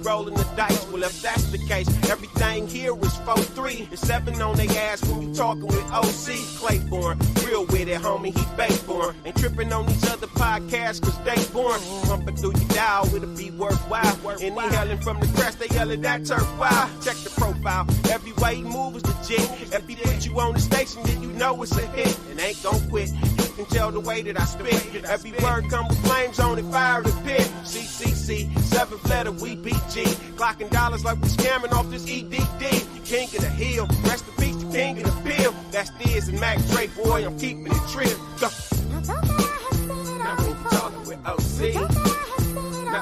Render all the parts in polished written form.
rolling the dice. Well, if that's the case, everything here is 4-3 and 7 on they ass when you talking with O.C. Claiborne. Real with it, homie, he Bayborn. Ain't tripping on these other podcasts cause they born. Pumping through your dial, it'll be worthwhile. And he hailing from the crest, they yelling that turf wild. Check the profile, every way he move is legit. If he put you on the station, then you know it's a hit. And ain't gon' quit, you can tell the way that I spit. Every word come with flames on it, fire the pit. CCC, 7th letter, we BG. Clocking dollars like we scamming off this EDD. King of the hill, rest in peace, the king of the bill. That's Diz and Mac Dre, boy, I'm keeping it trill. Go. Now when you talking with O.C. Now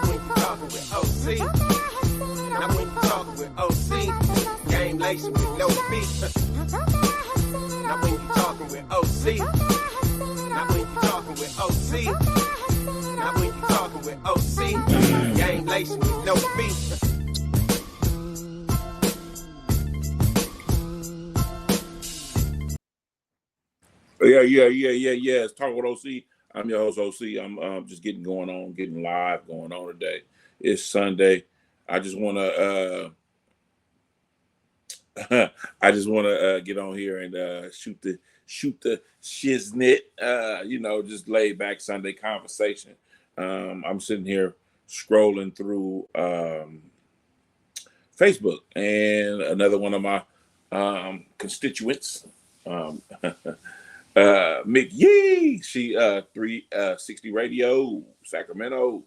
when you talking with O.C. Now when you talking with O.C. Game lacing with no feet. Now when you talking with O.C. Now when you talking with O.C. Now when you talking with O.C. Game lacing with no feet. Yeah. It's Talk with OC. I'm your host, OC. I'm just getting going on today. It's Sunday. I just want to get on here and shoot the shiznit. Just laid back Sunday conversation. I'm sitting here scrolling through Facebook, and another one of my constituents. Mick Yee, she 360 Radio, Sacramento.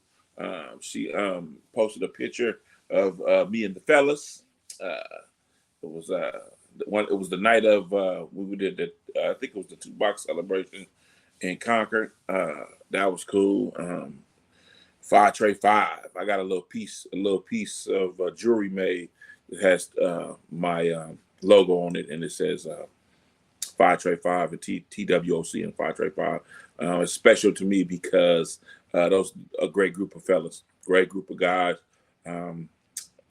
She posted a picture of me and the fellas. It was the night of when we did the I think it was the T.W.O.C celebration in Concord. That was cool. 5 Trey 5. I got a little piece of jewelry made that has my logo on it, and it says 5 Trey 5 and T.W.O.C and 5 Trey 5. It's special to me because those a great group of fellas, great group of guys, and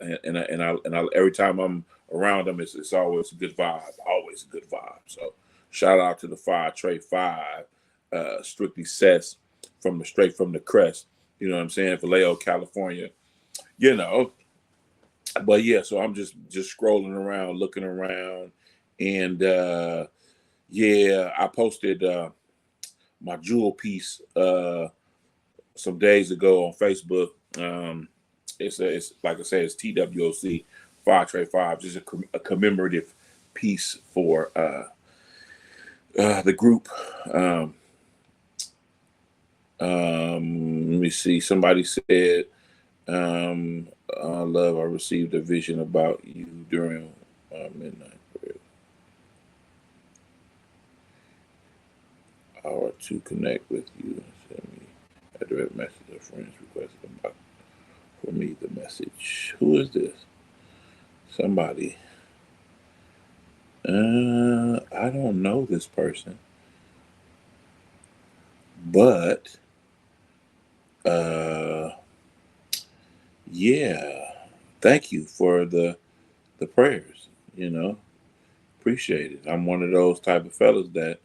I every time I'm around them, it's always a good vibe, So shout out to the 5 Trey 5, strictly Sess straight from the crest. You know what I'm saying? Vallejo, California. But yeah, so I'm just scrolling around, looking around, and I posted my jewel piece some days ago on Facebook. It's like I said, it's T.W.O.C 5 Trey 5, just a commemorative piece for the group. Let me see. Somebody said, "Love, I received a vision about you during midnight prayer. Hour to connect with you. Send me a direct message. A friend's requested about for me the message. Who is this? Somebody. I don't know this person, but thank you for the prayers. Appreciate it. I'm one of those type of fellas that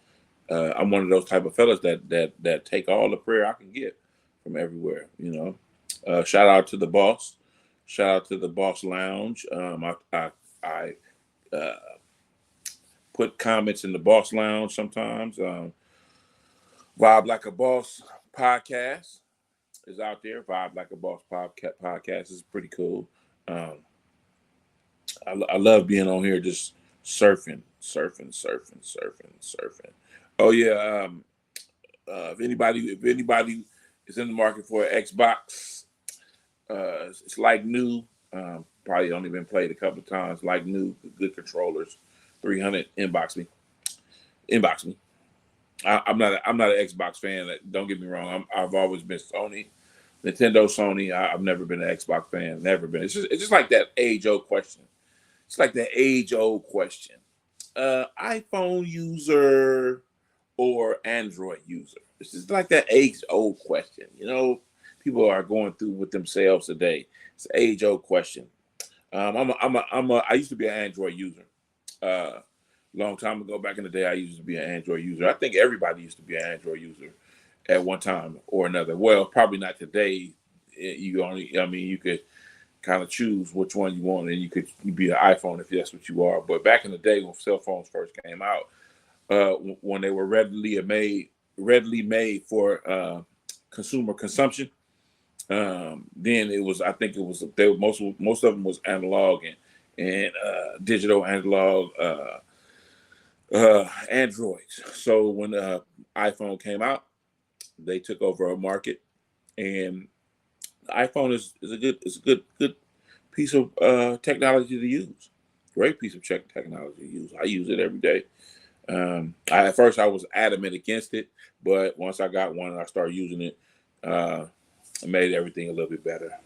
that take all the prayer I can get from everywhere. Shout out to the boss. Shout out to the Boss Lounge. I put comments in the Boss Lounge sometimes. Vibe Like a Boss podcast is out there. Vibe Like a Boss podcast is pretty cool. I love being on here just surfing. Oh yeah. If anybody is in the market for an Xbox, it's like new. Probably only been played a couple of times. Like new, good controllers. 300. Inbox me. I'm not an Xbox fan. Don't get me wrong. I've always been Sony, Sony. I've never been an Xbox fan. Never been. It's just like that age-old question. It's like that age-old question. iPhone user or Android user? It's just like that age-old question. People are going through with themselves today. It's an age-old question. I used to be an Android user. Long time ago, back in the day, I used to be an Android user. I think everybody used to be an Android user at one time or another. Well, probably not today. You could kind of choose which one you want, and you'd be an iPhone if that's what you are. But back in the day when cell phones first came out, when they were readily made for consumer consumption, then it was, I think it was, most of them was analog and digital analog Androids. So when iPhone came out, they took over a market, and the iPhone is a good piece of technology to use. Great piece of technology to use. I use it every day. At first I was adamant against it, but once I got one and I started using it, it made everything a little bit better.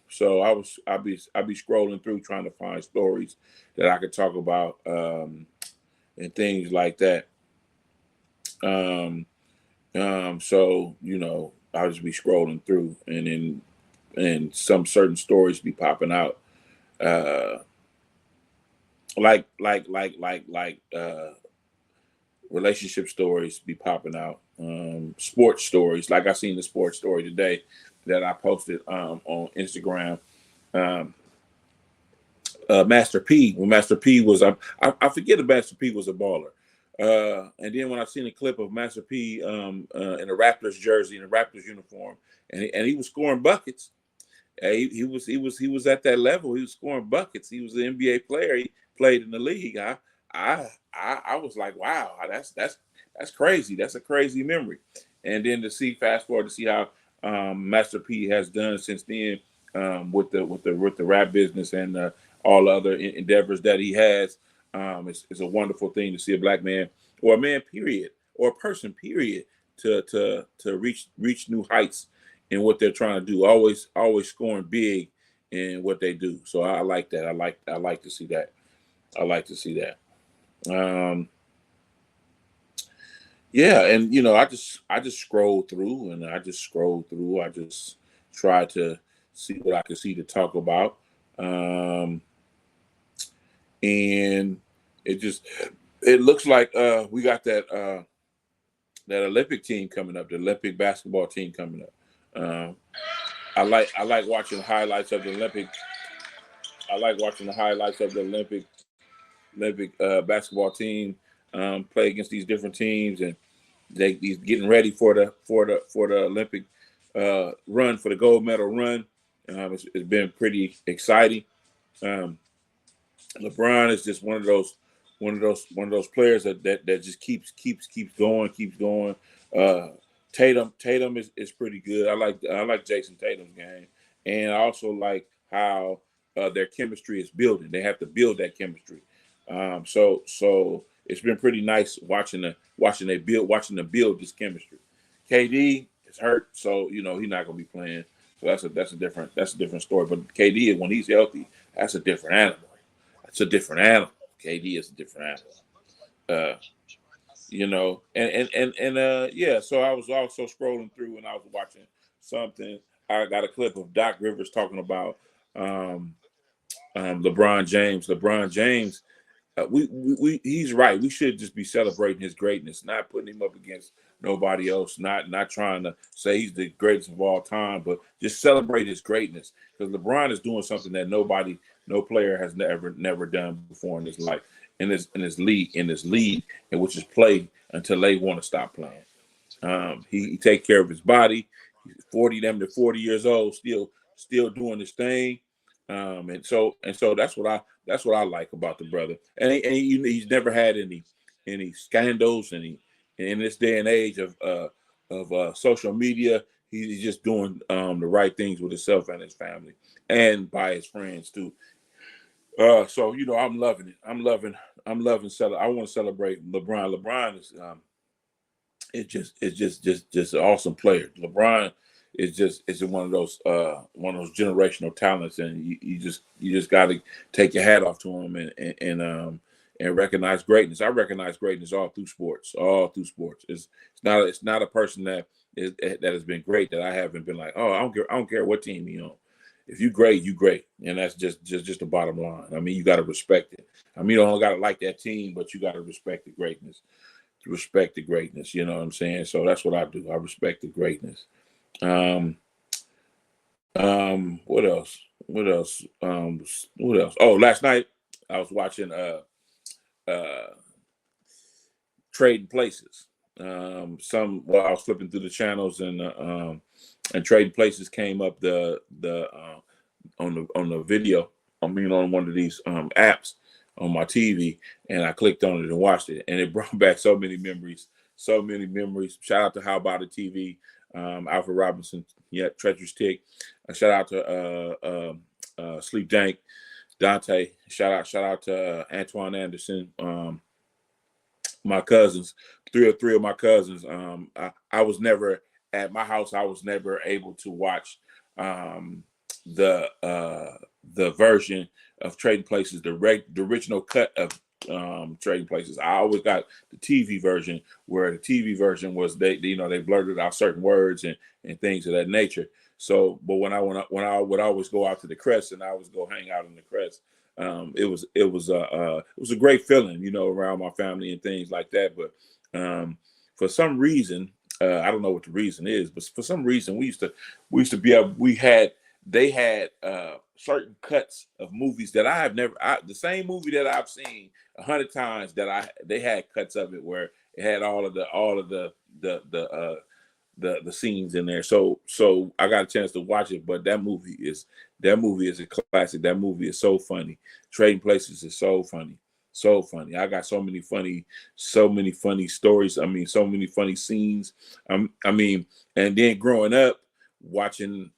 So I'd be scrolling through trying to find stories that I could talk about, and things like that. So I'll just be scrolling through, and some certain stories be popping out, like relationship stories be popping out, sports stories. Like I seen the sports story today that I posted on Instagram. Master P, when Master P was, I forget if Master P was a baller. And then when I seen a clip of Master P in a Raptors jersey, in a Raptors uniform, and he was scoring buckets. He was at that level. He was scoring buckets. He was an NBA player. He played in the league. I was like, wow, that's crazy. That's a crazy memory. And then fast forward to see how Master P has done since then, with the rap business and all the other endeavors that he has. It's a wonderful thing to see a black man, or a man period, or a person period, to reach new heights in what they're trying to do. Always scoring big in what they do. So I like that. I like to see that. I like to see that. Yeah, and I just scroll through, and I just try to see what I can see to talk about. And it looks like we got that Olympic team coming up, the Olympic basketball team coming up. I like watching highlights of the Olympic. I like watching the highlights of the Olympic basketball team play against these different teams, and he's getting ready for the Olympic run, for the gold medal run. It's been pretty exciting. LeBron is just one of those players that just keeps going. Tatum is pretty good. I like Jason Tatum's game, and I also like how their chemistry is building. They have to build that chemistry. So it's been pretty nice watching them build this chemistry. KD is hurt, so he's not going to be playing. So that's a different story. But KD, when he's healthy, that's a different animal. It's a different animal. KD is a different animal. Yeah. So I was also scrolling through, and I was watching something. I got a clip of Doc Rivers talking about LeBron James. He's right. We should just be celebrating his greatness, not putting him up against nobody else, not trying to say he's the greatest of all time, but just celebrate his greatness, because LeBron is doing something that no player has never done before in his life, in his league, and which is play until they want to stop playing. He take care of his body. He's 40 years old, still doing his thing. And so that's what I like about the brother. And he's never had any scandals, and in this day and age of social media, he's just doing the right things with himself and his family, and by his friends too. So I'm loving it. I want to celebrate LeBron. LeBron is just an awesome player. LeBron is just one of those generational talents, and you just got to take your hat off to him and recognize greatness. I recognize greatness all through sports. It's not a person that has been great that I haven't been like, oh, I don't care what team you on. If you great, you great, and that's just the bottom line. I mean, you got to respect it. I mean, you don't got to like that team, but you got to respect the greatness. You know what I'm saying? So that's what I do. I respect the greatness. What else? What else? What else? Oh, last night I was watching uh Trading Places. I was flipping through the channels and Trading Places came up on the video. I mean, on one of these apps on my TV, and I clicked on it and watched it, and it brought back so many memories. So many memories. Shout out to How About It TV, Alfred Robinson, yeah, Treacherous Tick. Shout out to Sleep Dank, Dante. Shout out to Antoine Anderson. My cousins, three of my cousins. I was never at my house. I was never able to watch um, the version of Trading Places, the original cut of Trading Places. I always got the TV version, where the TV version was they blurted out certain words and things of that nature. So, but when I would always go out to the Crest, and I always go hang out in the Crest, it was a great feeling, around my family and things like that. But for some reason, I don't know what the reason is, but for some reason we used to be able, they had certain cuts of movies that I have never, the same movie that I've seen 100 times, they had cuts of it where it had all of the scenes in there. So I got a chance to watch it, but that movie is a classic. That movie is so funny. Trading Places is so funny. So funny. I got so many funny stories. I mean, so many funny scenes. I mean, and then growing up watching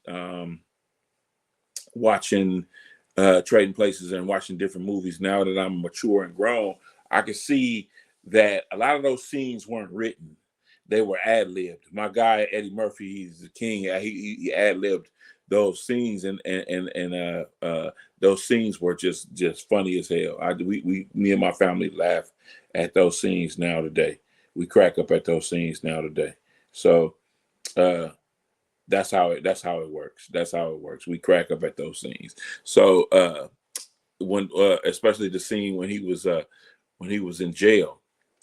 Trading Places and watching different movies, now that I'm mature and grown, I can see that a lot of those scenes weren't written. They were ad-libbed. My guy Eddie Murphy, he's the king. He ad-libbed those scenes, and those scenes were just funny as hell. Me and my family laugh at those scenes now today. We crack up at those scenes now today. So that's how it works. That's how it works. We crack up at those scenes. So when especially the scene when he was in jail,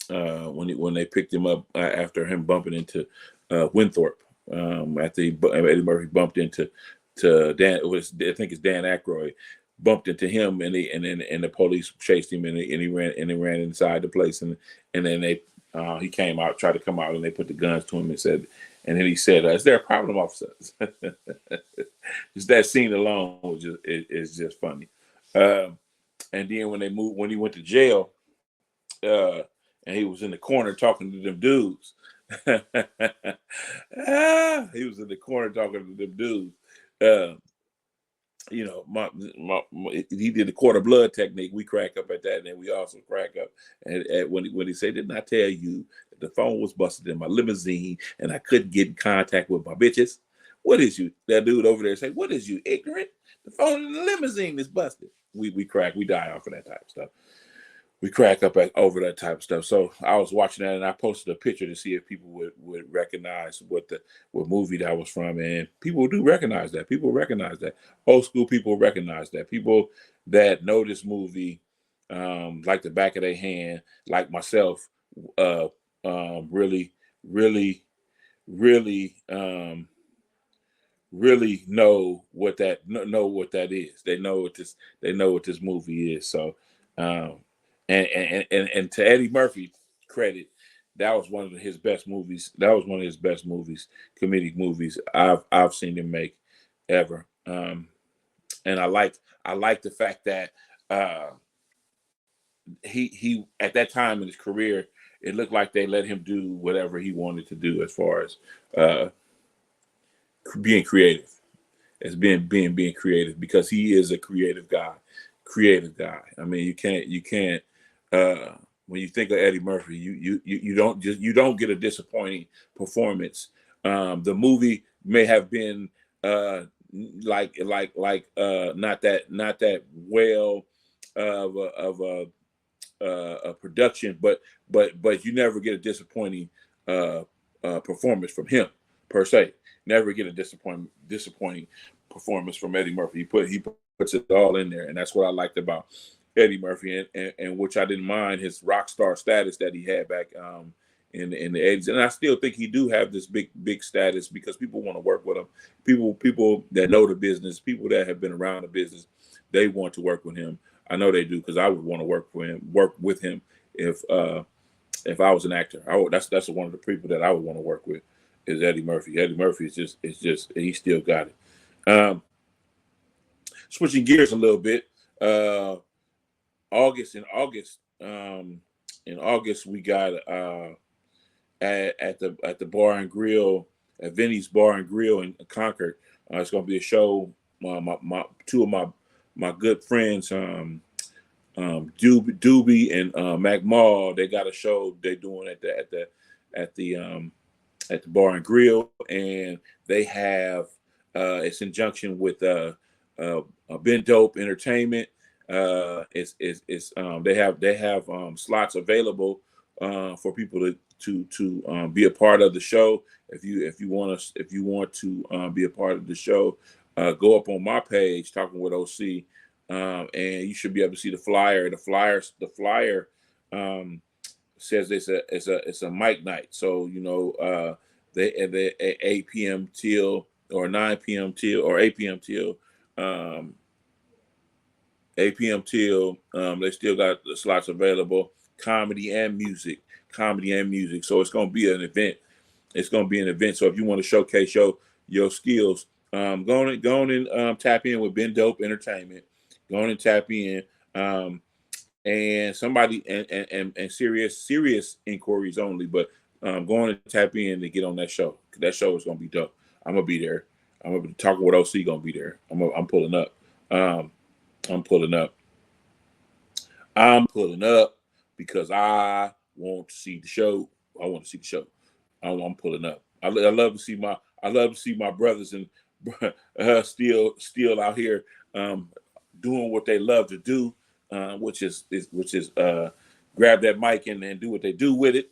when they picked him up after him bumping into Winthorpe, after Eddie Murphy bumped into Dan. I think it's Dan Aykroyd, bumped into him, and the police chased him, and he ran inside the place, and then he came out, tried to come out, and they put the guns to him and then he said, "Is there a problem, officer?" Just that scene alone is just funny. And then when he went to jail, and he was in the corner talking to them dudes. He was in the corner talking to them dudes. He did the quarter blood technique. We crack up at that, and then we also crack up at when he said, "Didn't I tell you that the phone was busted in my limousine and I couldn't get in contact with my bitches? What is you?" That dude over there say, "What is you, ignorant? The phone in the limousine is busted." We die off of that type of stuff. We crack up over that type of stuff. So I was watching that, and I posted a picture to see if people would recognize what movie that was from, and people do recognize that. People recognize that. Old school people recognize that. People that know this movie like the back of their hand, like myself, really, really, really, really know what that is. They know what this movie is. So. And to Eddie Murphy credit, that was one of his best movies. That was one of his best movies, comedic movies I've seen him make ever. And I like the fact that he at that time in his career, it looked like they let him do whatever he wanted to do as far as being creative, being creative, because he is a creative guy. I mean, you can't when you think of Eddie Murphy, you don't get a disappointing performance. The movie may have been not that well of a production, but you never get a disappointing performance from him per se. Never get a disappointing performance from Eddie Murphy. He puts it all in there, and that's what I liked about Eddie Murphy, and which I didn't mind his rock star status that he had back in the 80s, and I still think he do have this big status because people want to work with him. People that know the business, people that have been around the business, they want to work with him. I know they do because I would want to work with him if I was an actor. That's one of the people that I would want to work with is Eddie Murphy. Eddie Murphy is just he still got it. Switching gears a little bit. August in August we got at the bar and grill at Vinny's Bar and Grill in Concord. It's going to be a show. My two of my good friends, Doobie and Mac Mall, they got a show they're doing at the Bar and Grill, and they have it's in conjunction with Ben Dope Entertainment. It's they have slots available for people to be a part of the show. If you want to be a part of the show, go up on my page, Talking with OC, and you should be able to see the flyer. The flyer says it's a mic night. So they 8 p.m. till or 9 p.m. till or 8 p.m. till 8 p.m. till they still got the slots available. Comedy and music. So it's going to be an event. So if you want to showcase your skills, go on and tap in with Ben Dope Entertainment. Go on and tap in. And somebody and serious inquiries only, but go on and tap in to get on that show. That show is going to be dope. I'm gonna be there. I'm gonna be talking with OC. Gonna be there. I'm pulling up. I'm pulling up. I'm pulling up because I want to see the show. I want to see the show. I'm pulling up. I love to see my brothers and still out here doing what they love to do, which is grab that mic and do what they do with it.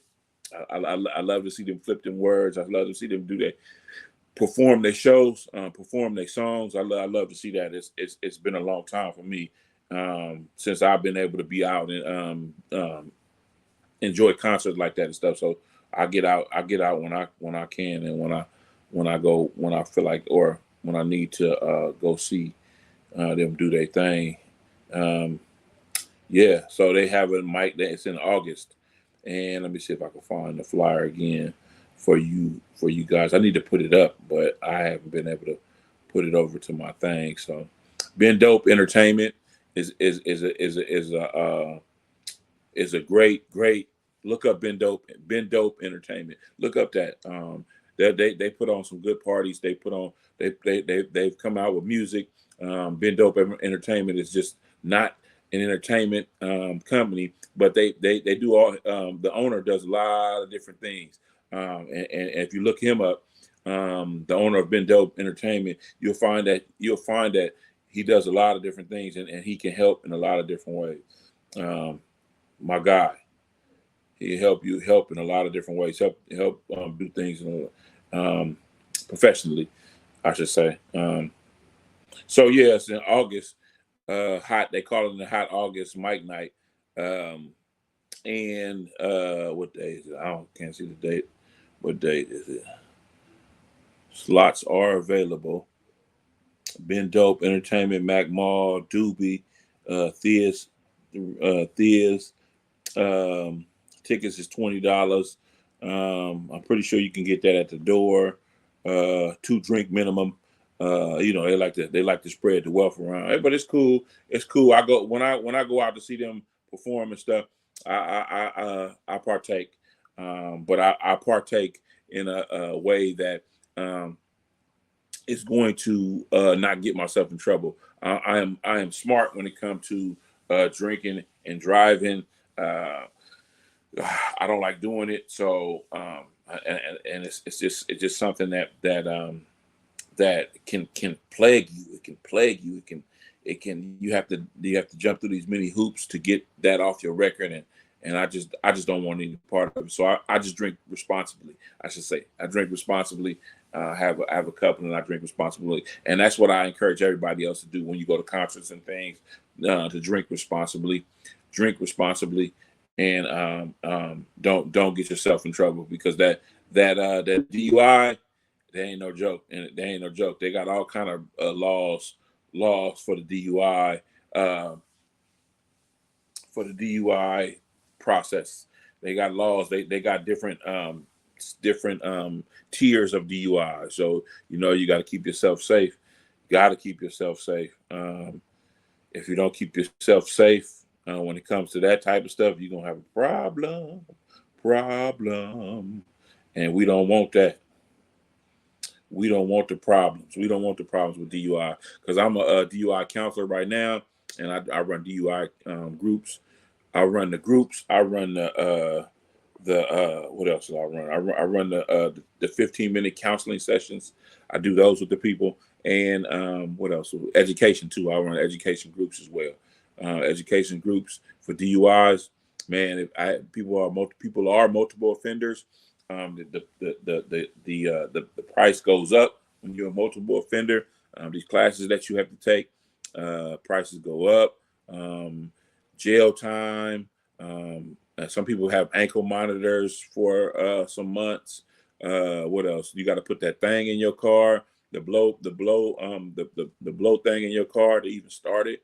I love to see them flip them words. I love to see them do that, perform their shows, perform their songs. I love to see that. It's been a long time for me since I've been able to be out and enjoy concerts like that and stuff. So I get out when I can, and when I feel like, or when I need to go see them do their thing. Yeah, so they have a mic that it's in August, and let me see if I can find the flyer again for you guys. I need to put it up, but I haven't been able to put it over to my thing. So, Ben Dope Entertainment is a great. Look up Ben Dope Entertainment. Look up that. They put on some good parties. They've come out with music. Ben Dope Entertainment is just not an entertainment company, but they do all. The owner does a lot of different things. And if you look him up, the owner of Ben Dope Entertainment, you'll find that he does a lot of different things, and he can help in a lot of different ways. My guy, he help in a lot of different ways. Help do things professionally, I should say. So yes, in August, hot. They call it the Hot August Mic Night. And what day is it? Can't see the date. What date is it? Slots are available. Ben Dope Entertainment, Mac Mall, Doobie, Thea's. Tickets is $20. I'm pretty sure you can get that at the door. 2 drink minimum. They like to spread the wealth around. But it's cool. It's cool. I go when I go out to see them perform and stuff. I partake, but I partake in a way that is going to not get myself in trouble. I am smart when it comes to drinking and driving. I don't like doing it, so and it's just something that can plague you. It can plague you. It can you have to jump through these many hoops to get that off your record, and I just don't want any part of it. So I just drink responsibly. I should say I drink responsibly. Have a couple, and I drink responsibly, and that's what I encourage everybody else to do when you go to concerts and things. To drink responsibly, and don't get yourself in trouble, because that DUI, they ain't no joke, and they ain't no joke. They got all kind of laws for the DUI, uh, for the DUI process. They got laws. They got different tiers of DUI. So you got to keep yourself safe. Got to keep yourself safe. If you don't keep yourself safe when it comes to that type of stuff, you're gonna have a problem, and we don't want that. We don't want the problems. We don't want the problems with DUI, because I'm a DUI counselor right now, and I run DUI groups. I run the groups. I run the what else do I run? I run the 15-minute counseling sessions. I do those with the people, and what else? Education too. I run education groups as well. Education groups for DUIs. Man, people are multiple offenders, the price goes up when you're a multiple offender. These classes that you have to take, prices go up. Jail time. Some people have ankle monitors for some months. What else? You got to put that thing in your car, the blow thing in your car to even start it.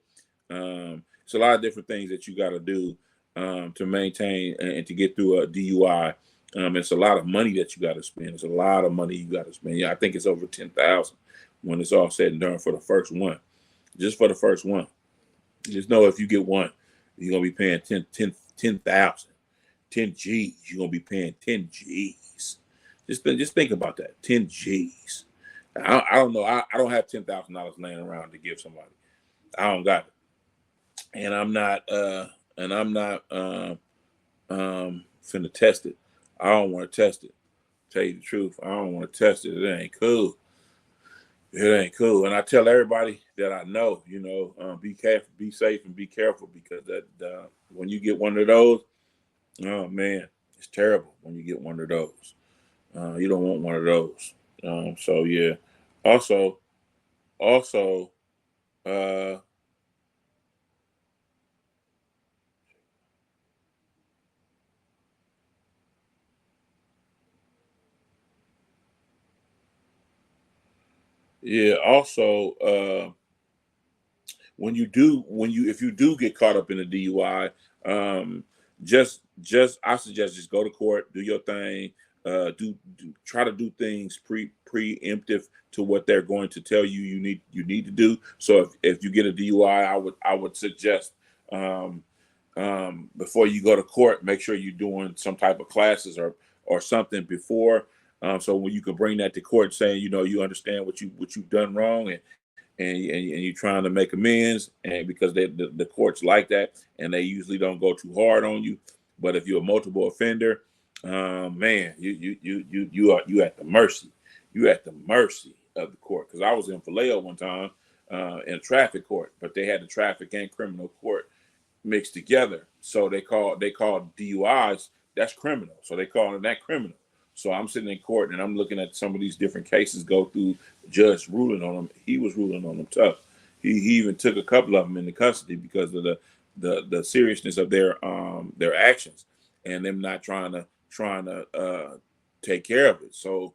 It's a lot of different things that you got to do to maintain and to get through a DUI. It's a lot of money that you got to spend. It's a lot of money you got to spend. Yeah, I think it's over $10,000 when it's all said and done for the first one. Just for the first one. Just know if you get one, you're gonna be paying 10,000, 10 G's. You're gonna be paying 10 G's. Just think about that. 10 G's. I don't know. I don't have $10,000 laying around to give somebody. I don't got it, and I'm not finna test it. I don't want to test it. Tell you the truth, I don't want to test it. It ain't cool. It ain't cool. And I tell everybody that I know, be careful, be safe, and be careful, because that when you get one of those, oh man, it's terrible when you get one of those. You don't want one of those. So yeah. Also, uh, yeah. Also, if you do get caught up in a DUI, just I suggest just go to court, do your thing, try to do things preemptive to what they're going to tell you need to do. So if you get a DUI, I would suggest before you go to court, make sure you're doing some type of classes or something before, so when you can bring that to court, saying you understand what you've done wrong, and you're trying to make amends, and because the courts like that, and they usually don't go too hard on you. But if you're a multiple offender, man, you at the mercy. You at the mercy of the court. Because I was in Vallejo one time in a traffic court, but they had the traffic and criminal court mixed together. So they call DUIs, that's criminal. So they call that criminal. So I'm sitting in court and I'm looking at some of these different cases go through, the judge ruling on them. He was ruling on them tough. He even took a couple of them into custody because of the seriousness of their actions, and them not trying to take care of it. So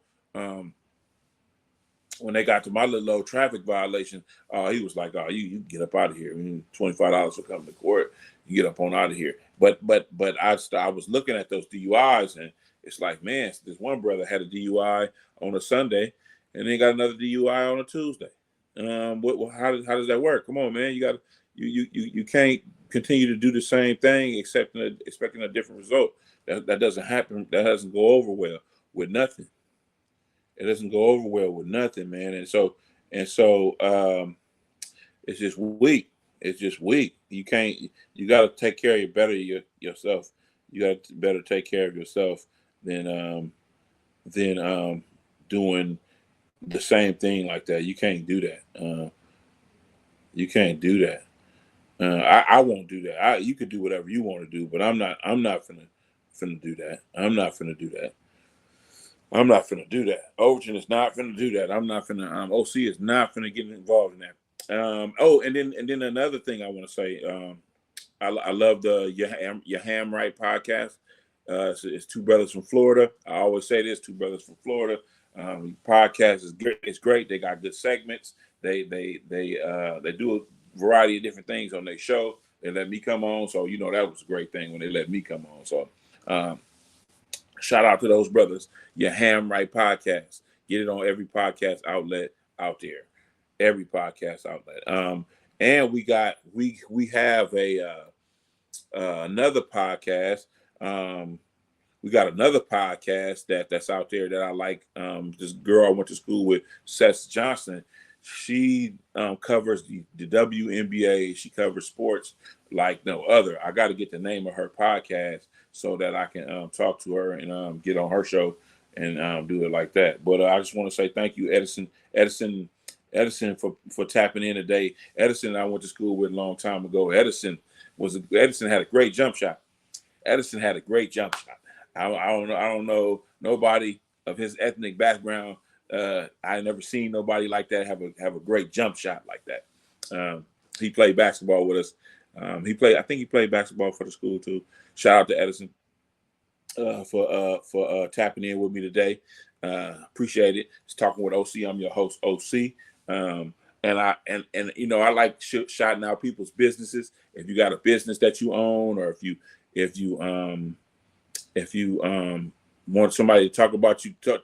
when they got to my little old traffic violation, he was like, "Oh, you get up out of here. $25 for coming to court. You get up on out of here." But I was looking at those DUIs, and it's like, man, this one brother had a DUI on a Sunday, and then got another DUI on a Tuesday. How does that work? Come on, man, you can't continue to do the same thing expecting a different result. That doesn't happen. That doesn't go over well with nothing. It doesn't go over well with nothing, man. And so it's just weak. It's just weak. You can't. You got to take care of yourself. You got to better take care of yourself than doing the same thing like that. You can't do that. You can't do that. I won't do that. You could do whatever you want to do, but I'm not finna do that. I'm not finna do that. I'm not finna do that. Overton is not finna do that. I'm not finna. OC is not finna get involved in that. And then another thing I want to say. I love the Your Ham Right podcast. It's two brothers from Florida. I always say this: two brothers from Florida. Podcast is great. It's great. They got good segments. They do a variety of different things on their show. They let me come on, so that was a great thing when they let me come on. So um, shout out to those brothers. Your Ham Right podcast. Get it on every podcast outlet out there. Every podcast outlet. And we have another podcast. We got another podcast that's out there that I like. This girl I went to school with, Seth Johnson. She covers the WNBA. She covers sports like no other. I got to get the name of her podcast so that I can talk to her and get on her show and do it like that. But I just want to say thank you, Edison, for tapping in today. Edison, I went to school with a long time ago. Edison had a great jump shot. Edison had a great jump shot. I don't know nobody of his ethnic background. I never seen nobody like that have a great jump shot like that. He played basketball with us. I think he played basketball for the school too. Shout out to Edison for tapping in with me today. Appreciate it. It's Talking with OC. I'm your host, OC. And I like shouting out people's businesses. If you got a business that you own, or if you want somebody to talk about you or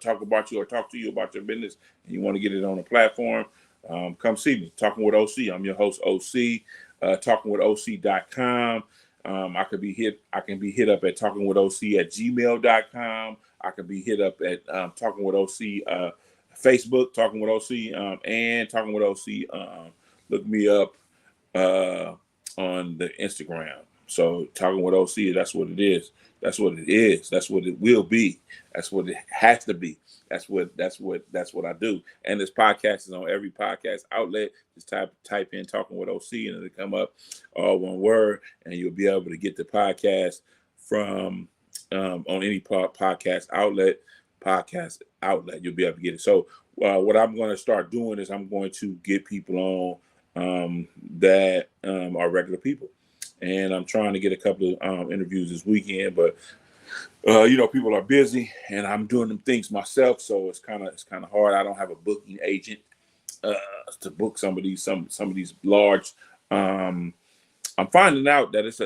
talk to you about your business, and you want to get it on a platform, come see me. Talking with OC. I'm your host, OC. TalkingWithOC.com. I can be hit up at talkingwithoc@gmail.com. I can be hit up at Talking with OC Facebook, Talking with OC, and Talking with OC. Look me up on the Instagram. So Talking with OC, that's what it is. That's what it is. That's what it will be. That's what it has to be. That's what I do. And this podcast is on every podcast outlet. Just type in Talking with OC and it'll come up all one word, and you'll be able to get the podcast from on any podcast outlet. You'll be able to get it. So what I'm going to start doing is I'm going to get people on that are regular people. And I'm trying to get a couple of interviews this weekend, but people are busy, and I'm doing them things myself, so it's kind of hard. I don't have a booking agent to book some of these large. I'm finding out that it's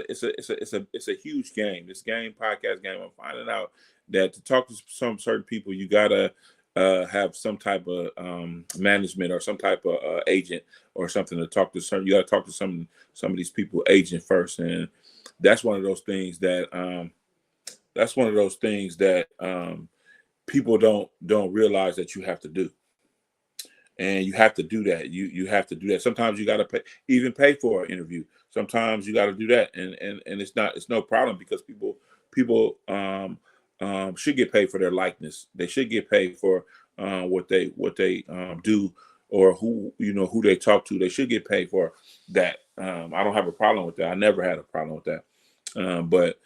a huge game. This podcast game. I'm finding out that to talk to some certain people, you gotta have some type of management or some type of agent or something to talk to. You got to talk to some of these people agent first, and that's one of those things that people don't realize that you have to do, and you have to do that. You have to do that. Sometimes you got to pay for an interview. Sometimes you got to do that, and it's no problem, because people should get paid for their likeness. They should get paid for what they do, or who they talk to. They should get paid for that. I don't have a problem with that. I never had a problem with that. But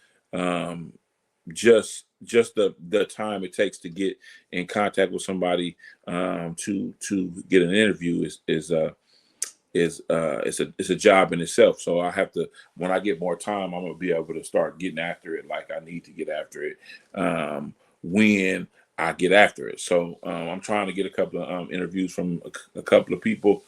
just the time it takes to get in contact with somebody to get an interview is a job in itself. So I have to, when I get more time, I'm gonna be able to start getting after it like I need to get after it when I get after it. So I'm trying to get a couple of interviews from a couple of people,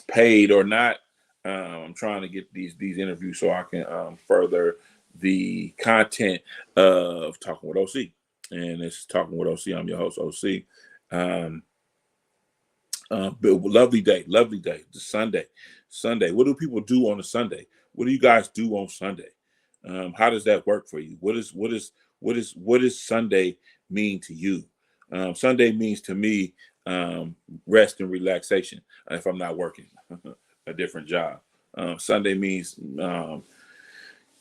paid or not. I'm trying to get these interviews so I can further the content of Talking with OC. And it's Talking with OC. I'm your host, OC. Lovely day. It's Sunday. What do people do on a Sunday? What do you guys do on Sunday? How does that work for you? What does Sunday mean to you? Sunday means to me rest and relaxation. If I'm not working a different job, Sunday means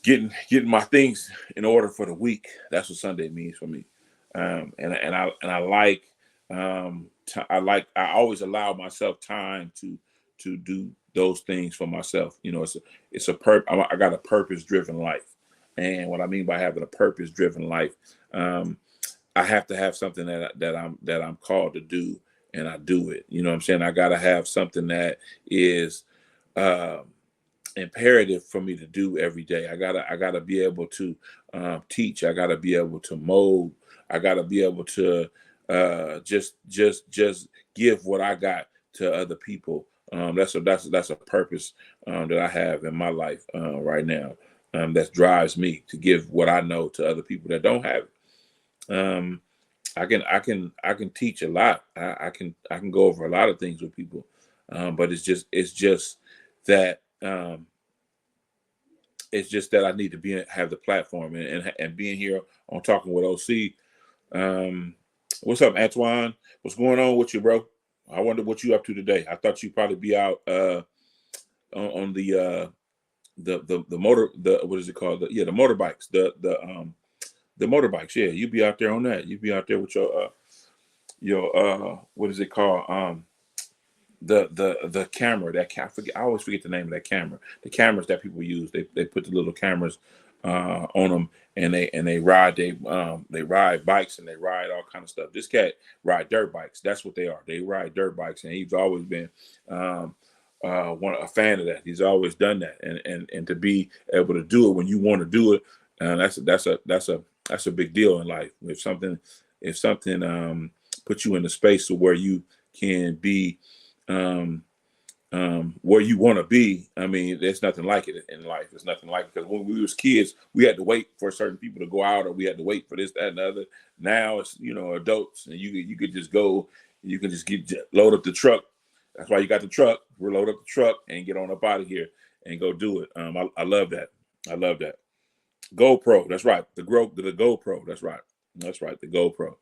getting my things in order for the week. That's what Sunday means for me. I always allow myself time to do those things for myself. I got a purpose-driven life. And what I mean by having a purpose-driven life, I have to have something that I'm called to do, and I do it. You know what I'm saying? I got to have something that is imperative for me to do every day. I gotta be able to teach. I gotta be able to mold. I gotta be able to just give what I got to other people. That's a purpose that I have in my life right now. That drives me to give what I know to other people that don't have it. I can teach a lot. I can go over a lot of things with people, but it's just that I need to have the platform and being here on talking with OC. What's up, Antoine? What's going on with you, bro? I wonder what you up to today. I thought you'd probably be out on the motor, the what is it called? The motorbikes, the motorbikes. Yeah, you be out there on that. You be out there with your what is it called? The camera that I always forget the name of that camera. The cameras that people use, they put the little cameras on them, and they ride bikes, and they ride all kind of stuff. This cat ride dirt bikes. That's what they are. They ride dirt bikes, and he's always been a fan of that. He's always done that, and to be able to do it when you want to do it, that's a big deal in life. If something puts you in a space where you can be where you want to be. I mean, there's nothing like it in life. There's nothing like it, because when we was kids, we had to wait for certain people to go out, or we had to wait for this, that, and the other. Now it's adults, and you could just go. You can just load up the truck. That's why you got the truck. We'll load up the truck and get on up out of here and go do it. I love that. I love that. GoPro. That's right. The GoPro. That's right. That's right. The GoPro.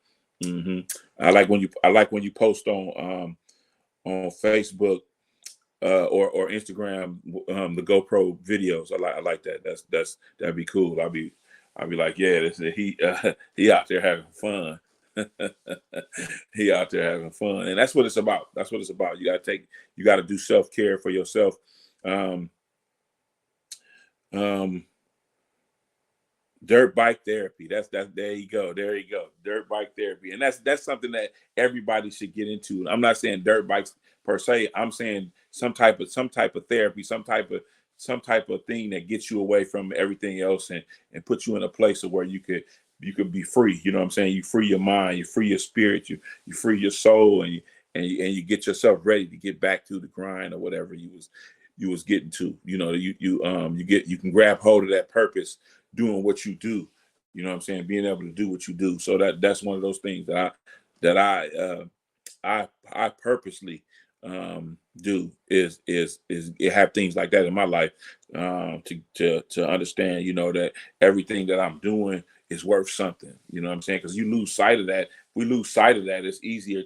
I like when you post on Facebook or Instagram the GoPro videos. I like that. That'd be cool. I'll be like, yeah, he out there having fun. He out there having fun, and that's what it's about. That's what it's about. You got to do self-care for yourself. Dirt bike therapy. That's there you go. Dirt bike therapy. And that's something that everybody should get into. I'm not saying dirt bikes per se. I'm saying some type of therapy, some type of thing that gets you away from everything else and put you in a place of where you could be free. You know what I'm saying? You free your mind, you free your spirit, you free your soul, and you get yourself ready to get back to the grind or whatever you was getting to. You can grab hold of that purpose doing what you do. You know what I'm saying? Being able to do what you do. So that's one of those things that I purposely do is have things like that in my life to understand, that everything that I'm doing is worth something. You know what I'm saying? Because you lose sight of that. If we lose sight of that, it's easier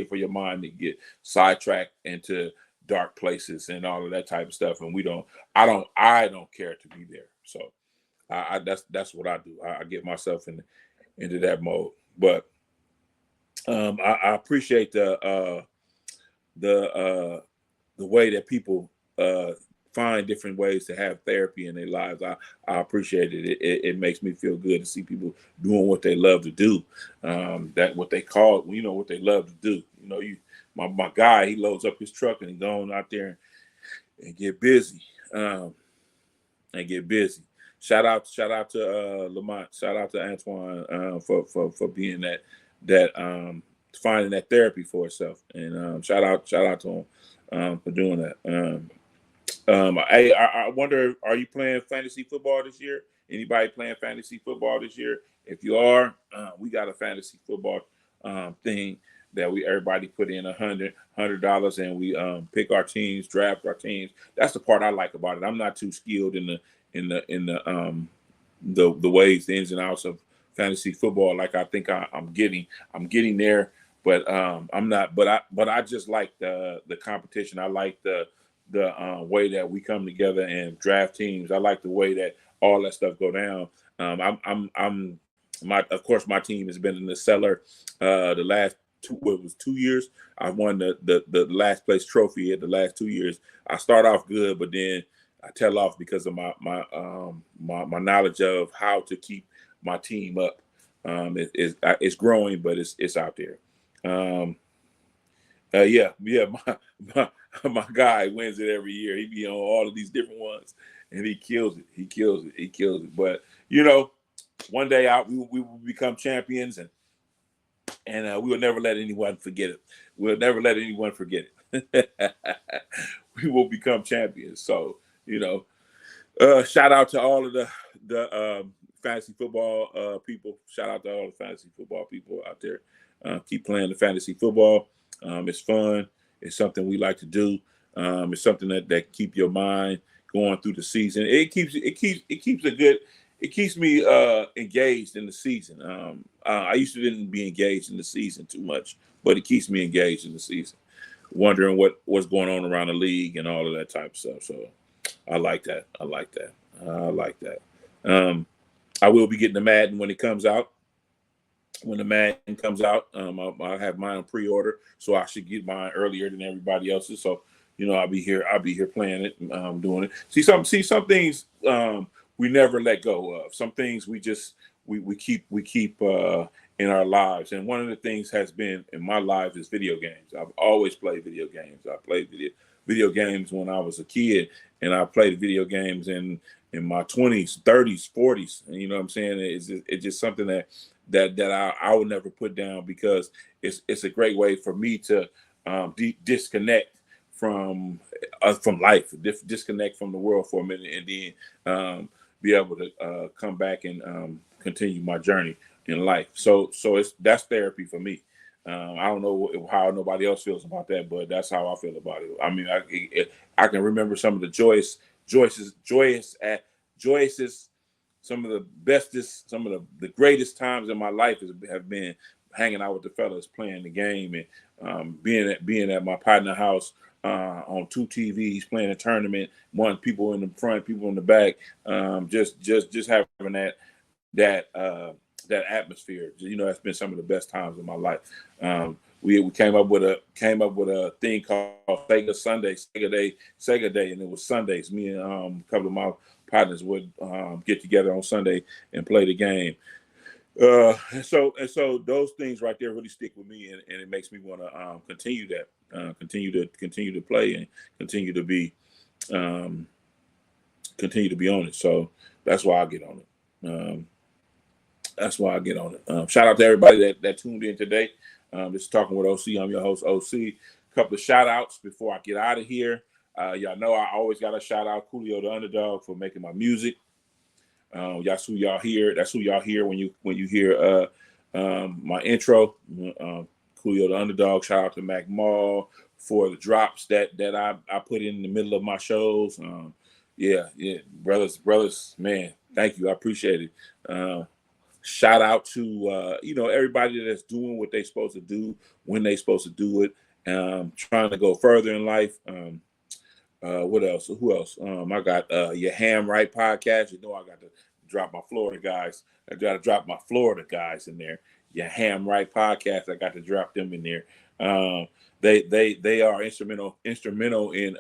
for your mind to get sidetracked into dark places and all of that type of stuff. And I don't care to be there. So that's what I do. I get myself into that mode. But I appreciate the way that people find different ways to have therapy in their lives. I appreciate it. It makes me feel good to see people doing what they love to do. That what they call, what they love to do. My guy, he loads up his truck and he's going out there and get busy. Shout out to Lamont. Shout out to Antoine for being that finding that therapy for herself. And shout out to him for doing that. I wonder, are you playing fantasy football this year? Anybody playing fantasy football this year? If you are, we got a fantasy football thing that everybody put in $100, and we pick our teams, draft our teams. That's the part I like about it. I'm not too skilled in the ways, the ins and outs of fantasy football. Like I think I'm getting there, but I'm not. But I just like the competition. I like the way that we come together and draft teams. I like the way that all that stuff go down. Of course, my team has been in the cellar the last 2 years. I won the last place trophy at the last 2 years. I start off good, but then I tail off because of my knowledge of how to keep my team up. It's growing, but it's out there. my guy wins it every year. He be on all of these different ones, and he kills it. He kills it. He kills it. But one day out, we will become champions, and we will never let anyone forget it. We'll never let anyone forget it. We will become champions. So shout out to all of the fantasy football people. Shout out to all the fantasy football people out there. Keep playing the fantasy football. It's fun. It's something we like to do. It's something that keep your mind going through the season. It keeps me engaged in the season. I used to didn't be engaged in the season too much, but it keeps me engaged in the season, wondering what's going on around the league and all of that type of stuff. So I like that. I like that. I will be getting the Madden when it comes out. When the Madden comes out, I have mine on pre-order, so I should get mine earlier than everybody else's. So, I'll be here playing it, doing it. See some things we never let go of. Some things we keep in our lives. And one of the things has been in my life is video games. I've always played video games. I played video games when I was a kid, and I played video games in my 20s, 30s, 40s. And you know what I'm saying? It's just something that I will never put down, because it's a great way for me to disconnect from life, disconnect from the world for a minute, and then be able to come back and continue my journey in life. So that's therapy for me. I don't know how nobody else feels about that, but that's how I feel about it. I mean, I can remember some of the joyous, some of the bestest, some of the greatest times in my life have been hanging out with the fellas, playing the game, and being at my partner house on 2 TVs, playing a tournament, one people in the front, people in the back, just having that atmosphere. That's been some of the best times in my life. We came up with a thing called Sega Day, and it was Sundays. Me and a couple of my partners would get together on Sunday and play the game. And so those things right there really stick with me, and it makes me want to continue that, continue to play, and continue to be on it. So that's why I get on it. Shout out to everybody that tuned in today. This is Talking with OC. I'm your host, OC. A couple of shout outs before I get out of here. Y'all know I always got to shout out Coolio the Underdog for making my music. That's who y'all hear. That's who y'all hear when you hear my intro. Coolio the Underdog. Shout out to Mac Mall for the drops that I put in the middle of my shows. Yeah, brothers, man, thank you. I appreciate it. Shout out to everybody that's doing what they're supposed to do when they're supposed to do it. Trying to go further in life. What else? Who else? I got your Ham Right podcast. I got to drop my Florida guys. I got to drop my Florida guys in there. Your Ham Right podcast. I got to drop them in there. They are instrumental in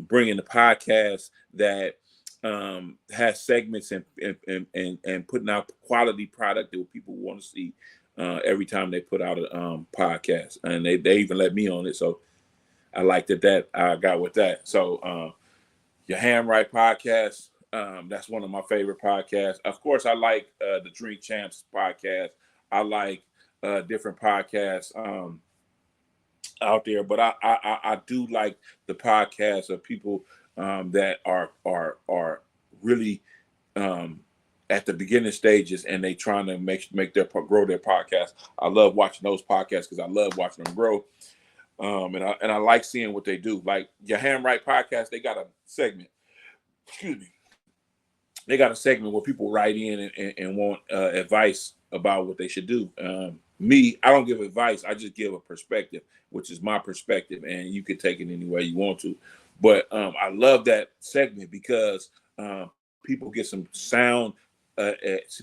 bringing the podcast that has segments and putting out quality product that people want to see every time they put out a podcast, and they even let me on it. So I liked that I got with that. So your Ham Right podcast, that's one of my favorite podcasts. Of course, I like the Drink Champs podcast. I like different podcasts out there, but I do like the podcasts of people that are really at the beginning stages, and they trying to grow their podcast. I love watching those podcasts because I love watching them grow. And I like seeing what they do. Like your Ham Right podcast, they got a segment. Excuse me. They got a segment where people write in and want advice about what they should do. Me, I don't give advice. I just give a perspective, which is my perspective, and you can take it any way you want to. But I love that segment because people get some sound.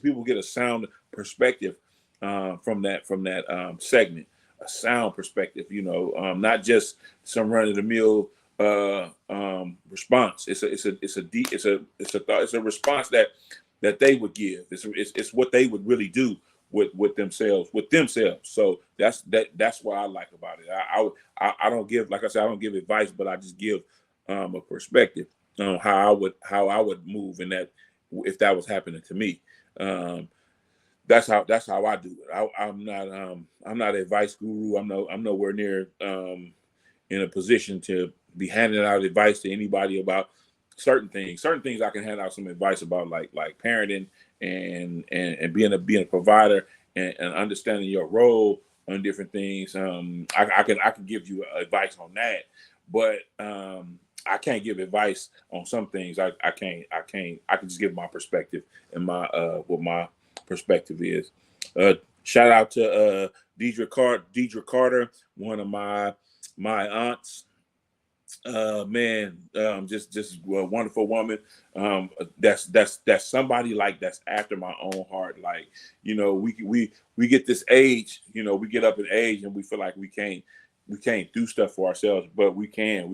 People get a sound perspective from that segment. A sound perspective, not just some run of the mill response. It's a response that they would give. It's what they would really do with themselves. So that's what I like about it. I don't give, like I said, I don't give advice, but I just give a perspective on how I would move in that if that was happening to me. That's how I do it. I'm not an advice guru. I'm nowhere near in a position to be handing out advice to anybody about certain things. Certain things I can hand out some advice about, like parenting and being a provider and understanding your role on different things. I can give you advice on that, but I can't give advice on some things. I can just give my perspective and my what my perspective is. Shout out to Deidre Carter, one of my aunts. Just a wonderful woman. That's somebody like that's after my own heart. Like, we get this age, we get up in age and we feel like we can't do stuff for ourselves, but we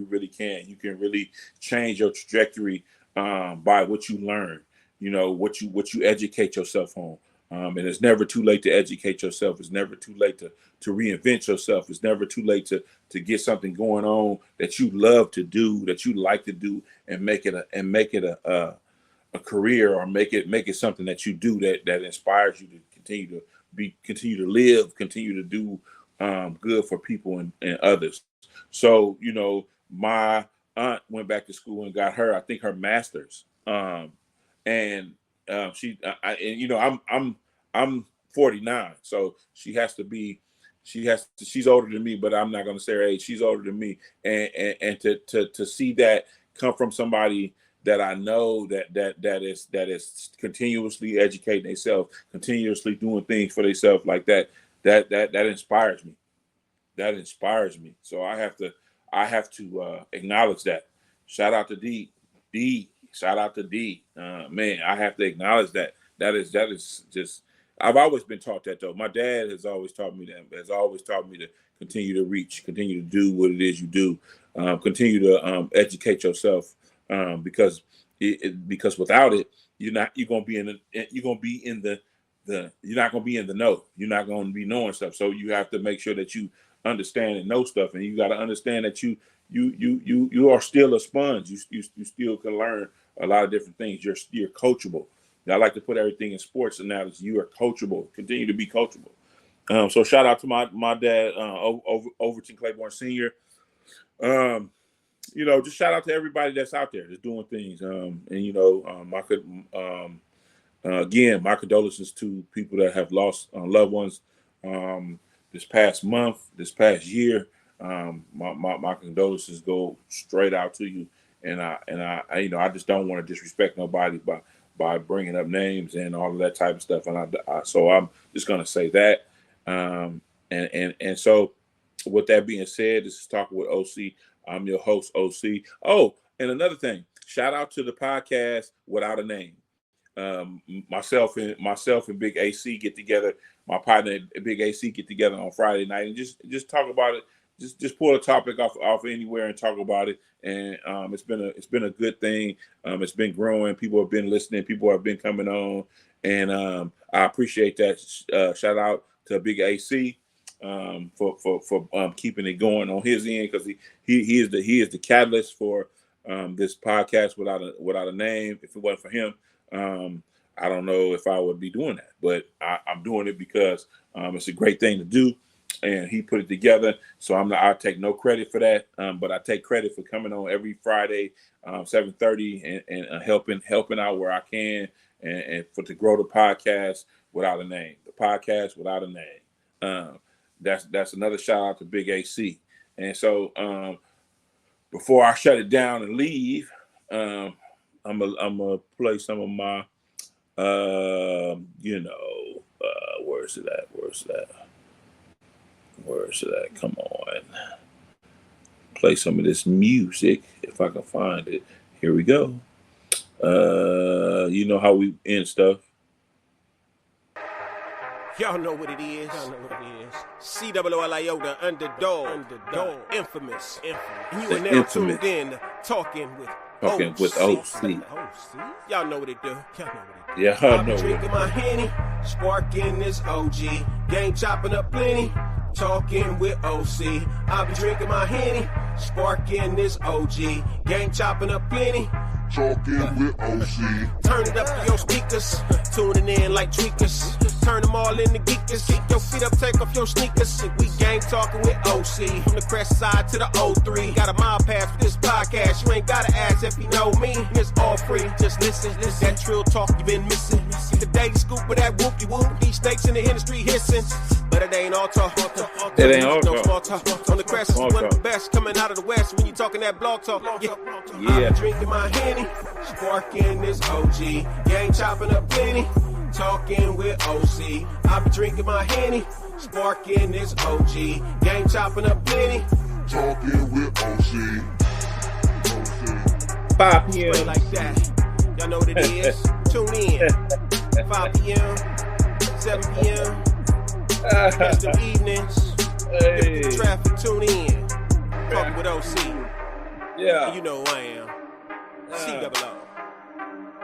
really can. You can really change your trajectory by what you learn, what you educate yourself on. And it's never too late to educate yourself. It's never too late to reinvent yourself. It's never too late to get something going on that you love to do, that you like to do, and make it a career, or make it something that you do that inspires you to continue to live, continue to do good for people and others. So, my aunt went back to school and got I think her master's. And I'm 49, so she's older than me, but I'm not going to say her age. She's older than me, and to see that come from somebody that I know that is continuously educating themselves, continuously doing things for themselves like that inspires me. That inspires me. So I have to acknowledge that. Shout out to D. Shout out to D. Man, I have to acknowledge that. That is just. I've always been taught that, though. My dad has always taught me that. Has always taught me to continue to reach, continue to do what it is you do, continue to educate yourself, because without it, you're not going to be in the know. You're not going to be knowing stuff. So you have to make sure that you understand and know stuff, and you got to understand that you are still a sponge. You still can learn a lot of different things. You're coachable. I like to put everything in sports analogy. You are coachable. Continue to be coachable. So shout out to my dad, Overton Claiborne Sr. Just shout out to everybody that's out there that's doing things. Again, my condolences to people that have lost loved ones this past month, this past year. My condolences go straight out to you, and I just don't want to disrespect nobody by bringing up names and all of that type of stuff. And so I'm just going to say that. And so with that being said, this is Talking with OC. I'm your host, OC. Oh, and another thing, shout out to the podcast Without a Name. Myself and Big AC get together. My partner Big AC get together on Friday night and just talk about it. Just pull a topic off anywhere and talk about it. And it's been a good thing. It's been growing. People have been listening. People have been coming on, and I appreciate that. Shout out to Big AC for keeping it going on his end, because he is the catalyst for this podcast without a name. If it wasn't for him, I don't know if I would be doing that, but I'm doing it because it's a great thing to do, and he put it together. So I take no credit for that, but I take credit for coming on every Friday, 7:30, and helping out where I can, and to grow the podcast Without a Name. The podcast Without a Name. That's another shout out to Big AC. And so before I shut it down and leave, I'm gonna play some of my where's it at? Come on. Play some of this music if I can find it. Here we go. You know how we end stuff. Y'all know what it is. C.W.O.C, the underdog. Infamous. And you are now tuned in Talking with OC. OC. Y'all know what it do. Yeah, I know. Drinking my Henny, Sparking this OG. Game chopping up plenty. Talking with OC. I'll be drinking my Henny. Sparking this OG. Game chopping up plenty. Talking with OC. Turn it up to your speakers. Tuning in like tweakers. Turn them all into geekers. Kick your feet up, take off your sneakers. We gang talking with OC. From the crest side to the O3. Got a mile pass for this podcast. You ain't gotta ask if you know me. It's all free. Just listen. That trill talk you been missing. The daily scoop with that whoopie whoop. These snakes in the industry hissing. But it ain't all talk. It ain't all no talk. small talk. On the crest is one of the best coming out of the west. When you talking that blog talk. Yeah. I'm drinking my Henny. Sparking this OG. Gang chopping up plenty. Talking with OC. I be drinking my Henny. Sparking this OG. Gang chopping up plenty. Talking with OC. 5 p.m. Straight like that. Y'all know what it is. Tune in. 5 p.m. 7 p.m. Catch them evenings. Hey. Get the traffic. Tune in. Talking with OC. Yeah. And you know who I am. C-double-O.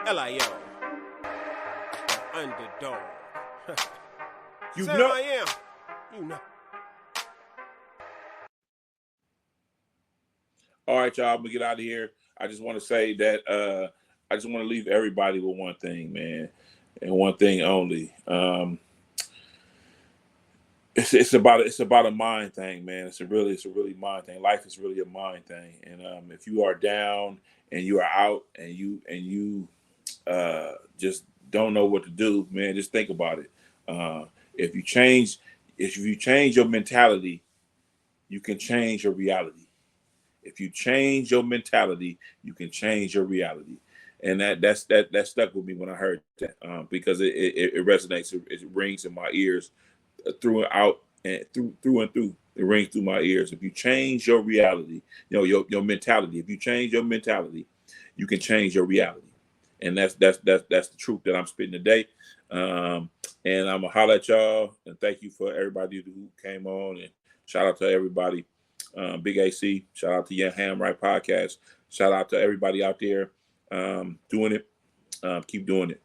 L-I-O. Underdog. You Sam, know. I am. You know. All right, y'all. I'm gonna get out of here. I just want to say that I just want to leave everybody with one thing, man, and one thing only. It's about a mind thing, man. It's a really mind thing. Life is really a mind thing. And if you are down and you are out and you just don't know what to do, man, just think about it. If you change your mentality, you can change your reality. If you change your mentality, you can change your reality. And that stuck with me when I heard that because it resonates. It rings in my ears through and through. It rings through my ears. If you change your reality, your mentality. If you change your mentality, you can change your reality. And that's the truth that I'm spitting today. And I'm gonna holler at y'all and thank you for everybody who came on and shout out to everybody. Big AC, shout out to Young Ham Right Podcast. Shout out to everybody out there doing it. Keep doing it.